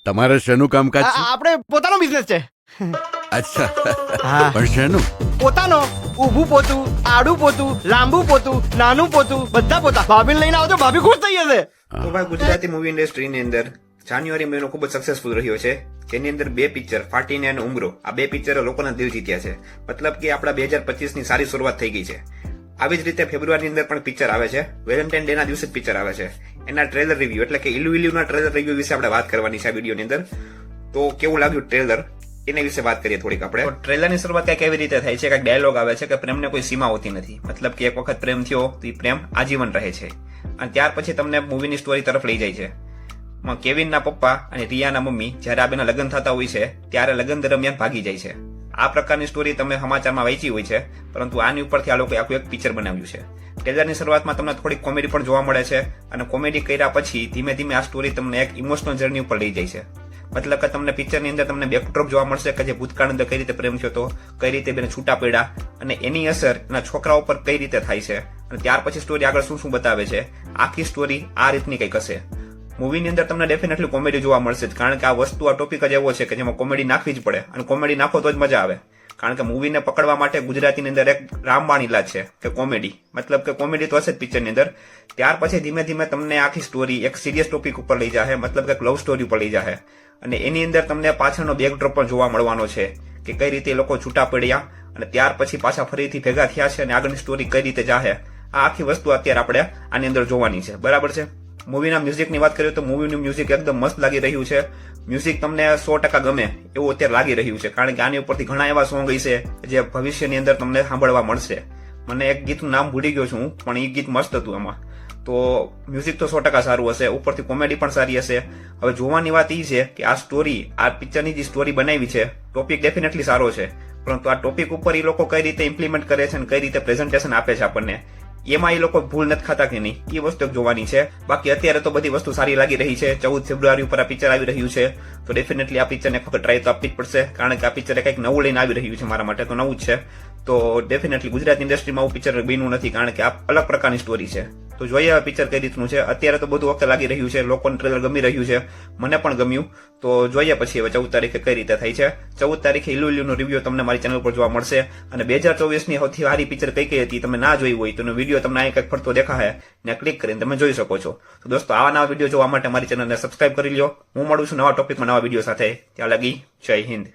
તમારે શેનું કામકાજ છે? આપણે પોતાનો બિઝનેસ છે. અચ્છા, હા. પણ શેનું? પોતાનો ઊભું પોતું, આડું પોતું, લાંબુ પોતું, નાનું પોતું, બધા પોતા. ભાભીને લઈને આવજો, ભાભી ખુશ થઈ જશે. તો ભાઈ ગુજરાતી મૂવી ઇન્ડસ્ટ્રીની અંદર જાન્યુઆરી મહિનો ખૂબ જ સક્સેસફુલ રહ્યો છે, જેની અંદર બે પિક્ચર ફાટીને અને ઉમરો, આ બે પિક્ચરો લોકોના દિલ જીત્યા છે. મતલબ કે આપણા 2025 ની સારી શરૂઆત થઈ ગઈ છે. આવી જ રીતે ફેબ્રુઆરીની અંદર પણ પિક્ચર આવે છે. વેલેન્ટાઇન ડે ના દિવસે જ પિક્ચર આવે છે. એના ટ્રેલર રિવ્યુ એટલે કે ઇલ્યુ ના ટ્રેલર રિવ્યુ વિશે આપણે વાત કરવાની છે આ વિડીયોની અંદર. તો કેવું લાગ્યું ટ્રેલર એના વિશે વાત કરીએ થોડીક આપણે. ટ્રેલરની શરૂઆત કંઈક એવી રીતે થાય છે, કંઈક ડાયલોગ આવે છે કે પ્રેમને કોઈ સીમા હોતી નથી. મતલબ કે એક વખત પ્રેમ થયો તો એ પ્રેમ આજીવન રહે છે. અને ત્યાર પછી તમને મૂવીની સ્ટોરી તરફ લઈ જાય છે. કેવિનના પપ્પા અને રિયાના મમ્મી જ્યારે આ બેના લગ્ન થતા હોય છે ત્યારે લગ્ન દરમિયાન ભાગી જાય છે. આ પ્રકારની સ્ટોરી તમે સમાચારમાં વાંચી હોય છે, પરંતુ આની ઉપરથી આ લોકોએ આખું એક પિક્ચર બનાવ્યું છે. ટ્રેલરની શરૂઆતમાં તમને થોડીક કોમેડી પણ જોવા મળે છે, અને કોમેડી કર્યા પછી ધીમે ધીમે આ સ્ટોરી તમને એક ઇમોશનલ જર્ની ઉપર લઈ જાય છે. મતલબ કે તમને પિક્ચરની અંદર તમને બેકડ્રોપ જોવા મળશે કે જે ભૂતકાળ અંદર કઈ રીતે પ્રેમ થયો હતો, કઈ રીતે બેને છૂટા પડ્યા, અને એની અસર એના છોકરાઓ પર કઈ રીતે થાય છે, અને ત્યાર પછી સ્ટોરી આગળ શું શું બતાવે છે. આખી સ્ટોરી આ રીતની કંઈક હશે. મૂવીની અંદર તમને ડેફિનેટલી કોમેડી જોવા મળશે જ, કારણ કે આ વસ્તુ આ ટોપિક જ એવો છે કે જેમાં કોમેડી નાખવી જ પડે, અને કોમેડી નાખો તો જ મજા આવે. કારણ કે મૂવીને પકડવા માટે ગુજરાતીની અંદર એક રામબાણ ઇલાજ છે કે કોમેડી. મતલબ કે કોમેડી તો હશે જ પિક્ચરની અંદર. ત્યાર પછી ધીમે ધીમે તમને આખી સ્ટોરી એક સિરિયસ ટોપિક ઉપર લઈ જાય, મતલબ કે લવ સ્ટોરી ઉપર લઈ જાય, અને એની અંદર તમને પાછળનો બેકડ્રોપ પણ જોવા મળવાનો છે કે કઈ રીતે એ લોકો છૂટા પડ્યા અને ત્યાર પછી પાછા ફરીથી ભેગા થયા છે, અને આગળની સ્ટોરી કઈ રીતે જાહે. આ આખી વસ્તુ અત્યારે આપણે આની અંદર જોવાની છે. બરાબર છે. મૂવીના મ્યુઝિકની વાત કરીએ તો મૂવીનું મ્યુઝિક એકદમ મસ્ત લાગી રહ્યું છે. મ્યુઝિક તમને 100% ગમે એવું અત્યારે લાગી રહ્યું છે, કારણ કે આની ઉપરથી ઘણા એવા સોંગ હશે જે ભવિષ્યની અંદર તમને સાંભળવા મળશે. મને એક ગીતનું નામ ભૂલી ગયો છું, પણ એ ગીત મસ્ત હતું આમાં. તો મ્યુઝિક તો 100% સારું હશે, ઉપરથી કોમેડી પણ સારી હશે. હવે જોવાની વાત એ છે કે આ સ્ટોરી, આ પિક્ચરની જે સ્ટોરી બનાવી છે, ટોપિક ડેફિનેટલી સારો છે, પરંતુ આ ટોપિક ઉપર એ લોકો કઈ રીતે ઇમ્પ્લિમેન્ટ કરે છે અને કઈ રીતે પ્રેઝન્ટેશન આપે છે આપણને, એમાં એ લોકો ભૂલ નથી ખાતા કે નહીં, એ વસ્તુ જોવાની છે. બાકી અત્યારે તો બધી વસ્તુ સારી લાગી રહી છે. 14 ફેબ્રુઆરી ઉપર આ પિક્ચર આવી રહ્યું છે, તો ડેફિનેટલી આ પિક્ચરને એક વખત ટ્રાય તો આપવી જ પડશે, કારણ કે આ પિક્ચર કંઈક નવું લઈને આવી રહ્યું છે. મારા માટે તો નવું જ છે. તો ડેફિનેટલી ગુજરાત ઇન્ડસ્ટ્રીમાં આવું પિક્ચર બન્યું નથી, કારણ કે આ અલગ પ્રકારની સ્ટોરી છે. તો જોઈએ આ પિક્ચર કઈ રીતનું છે. અત્યારે તો બધું વખતે લાગી રહ્યું છે, લોકોને ટ્રેલર ગમી રહ્યું છે, મને પણ ગમ્યું. તો જોઈએ પછી હવે 14 તારીખે કઈ રીતે થાય છે. 14 તારીખે ઇલ્યુનો રિવ્યુ તમને મારી ચેનલ પર જોવા મળશે, અને 2024ની સૌથી સારી પિક્ચર કઈ કઈ હતી તમે ના જોઈ હોય તો વિડીયો તમને અહીં કંઈક ફરતો દેખાશે ને ક્લિક કરીને તમે જોઈ શકો છો. તો દોસ્તો, આવા નવા વિડીયો જોવા માટે મારી ચેનલને સબસ્ક્રાઇબ કરી લો. હું મળું છું નવા ટોપિકમાં નવા વિડીયો સાથે. ત્યાં લગી જય હિન્દ.